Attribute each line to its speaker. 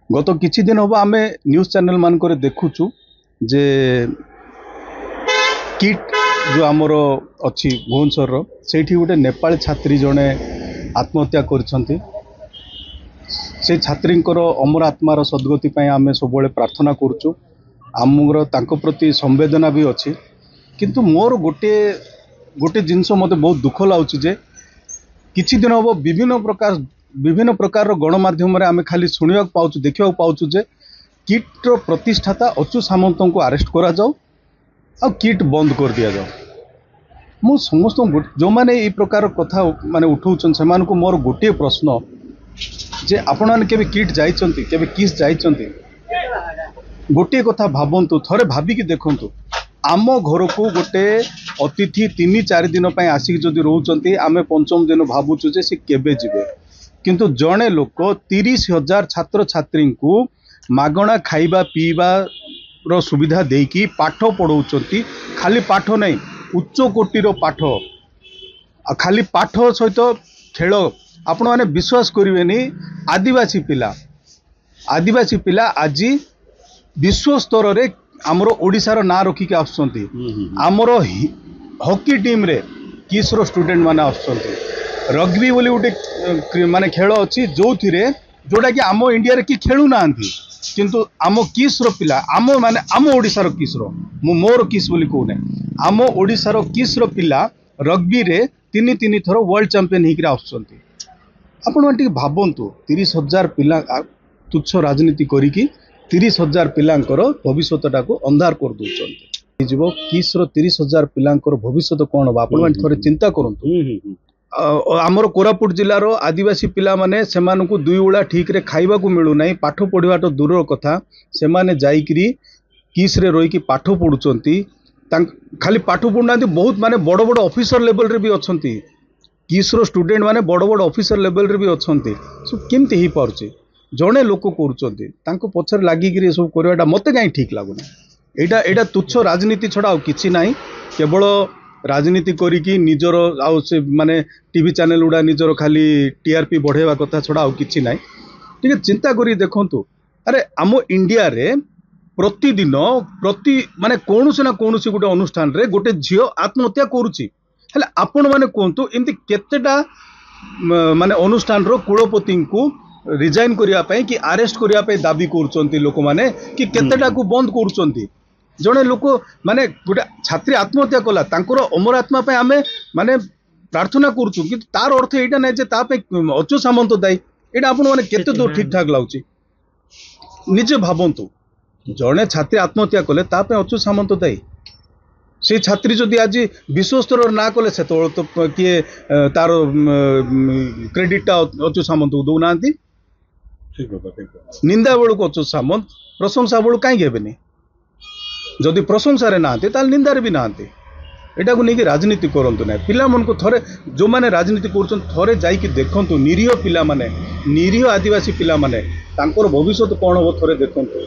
Speaker 1: गत किछि दिन हम आम न्यूज चैनल मानक देखुचु जे किट जो आमर अच्छी भुवनेश्वर से गोटे नेपाली छात्री जड़े आत्महत्या करछंती। से छात्री अमर आत्मार सद्गति आम सब प्रार्थना करुचु। आमर तांको प्रति संवेदना भी अच्छी, किंतु मोर गोटे गोटे जिनस मत बहुत दुख लगुच जे किछि दिन हम विभिन्न प्रकार गणमाध्यम आम खाली शुणा पाचु देखा पाचु जे किट्र प्रतिष्ठाता अच्यु सामंत को अरेस्ट करा जाओ आ किट बंद कर दिया जाओ। मु समस्त जो मैंने ये प्रकार कथा माने उठाउछन से मोर गोटे प्रश्न जे आपण मैंने केबे किट जाइछंती केबे किस जाइछंती गोटे कथा भावंतु थरे भाबिकी देखंतु आम घर को गोटे अतिथि 3-4 दिन आसिक जदि रोचंती आमे पंचम दिन भावुचु जे से केबे जिवे, किंतु जड़े लोक 30,000 छात्र छात्री को मागणा खाइबा पीवा रो सुविधा देकी पाठ पढ़ाउछंती। खाली पाठ नहीं, उच्च कोटीर पाठ, खाली पाठ सहित खेल। आपण माने विश्वास करिवेनी आदिवासी पिला आज विश्व स्तर रे आमर ओडिशार ना रखिक आसुचंती। आमर हॉकी टीम रे किसरो स्टूडेंट माने आसुचंती। रग्बी बोली गोटे माने खेल अच्छी जो थिरे जोटा कि आम इंडिया रे कि खेलु नांती, किंतु आम किसरो पिला आम माने आम ओडिशार किसरो मोर किस बोली कहूने आम ओडिशार किसरो पिला रग्बी रे 3 थर वर्ल्ड चैंपियन होकर आसुचंती। आपण माने भावंतु 30,000 पिला तुच्छ राजनीति करिकी 30,000 पिलांकर भविष्यटा को अंधार कर दउचंती। जीव किसरो 30,000 पिलांकर भविष्य कौन हम आपण माने थोड़े चिंता करंतु। आमर कोरापुट जिलार आदिवासी पिला माने सेमानकु को 2 ओळा ठीक रे खाइबा को मिलु नाही, पाठ पढ़िबा तो दूर कथा। सेमाने जाईकरी किस रे रोई की पाठ पढ़ुचंती। खाली पाठ पढ़ुना बहुत माने बड़ बड़ ऑफिसर लेवल रे भी अछंती। किसरो स्टूडेंट माने बड़ बड़ ऑफिसर लेवल रे भी अछंती। सब केमती ही पारुचे जड़े लोक करुचंती तांको पछर लागिकरी सब करवाटा मते काई ठीक लागुना। एटा तुच्छ राजनीति छड़ा आ किछि नाही, केवल राजनीति करिकी निजर आउ से माने टीवी चैनल गुड़ा निजर खाली टीआरपी बढ़ेवा कथा छड़ा आ किछि नाही। ठीक चिंता करी देखंतु, अरे आम इंडिया रे प्रतिदिन प्रति माने कोनोसी ना कोनोसी गोटे अनुष्ठान रे गोटे झियो आत्महत्या करूची। हेले आपण माने कोंतु एमती केतेटा माने अनुष्ठान रो कुलपति को रिजाइन करिया पई कि अरेस्ट करिया पई दाबी करूचंती लोक माने कि केतेटा को बंद करूचंती। जड़े लोक माने गोटे छात्री आत्महत्या कला तांकर अमर आत्मा पे आमे माने प्रार्थना करूचु, कि तार अर्थ एटा नै जे ता पे अच्यु सामंत दायी। एटा आपण माने केते दूर ठीक ठाक लाउची निजे भावंतु। जड़े छात्री आत्महत्या कले ता पे अच्यु सामंत दायी। से छात्री जदि आज विश्व स्तर ना कले से तो किए तार क्रेडिटा अच्यु सामंत को दौ नांती। निंदा बेलू अच्युत सामंत, प्रशंसा बेलू कहीं हेबेनी। जदि प्रशंसा नांती ताल निंदारे भी नांती। एटा को नहीं राजनीति करंतु ना। पिला मन को थरे जो माने राजनीति करछन थरे जाईकी देखंतु निरीह पिला माने, निरीह आदिवासी पिला माने तांकर भविष्य कौन हो थरे देखंतु।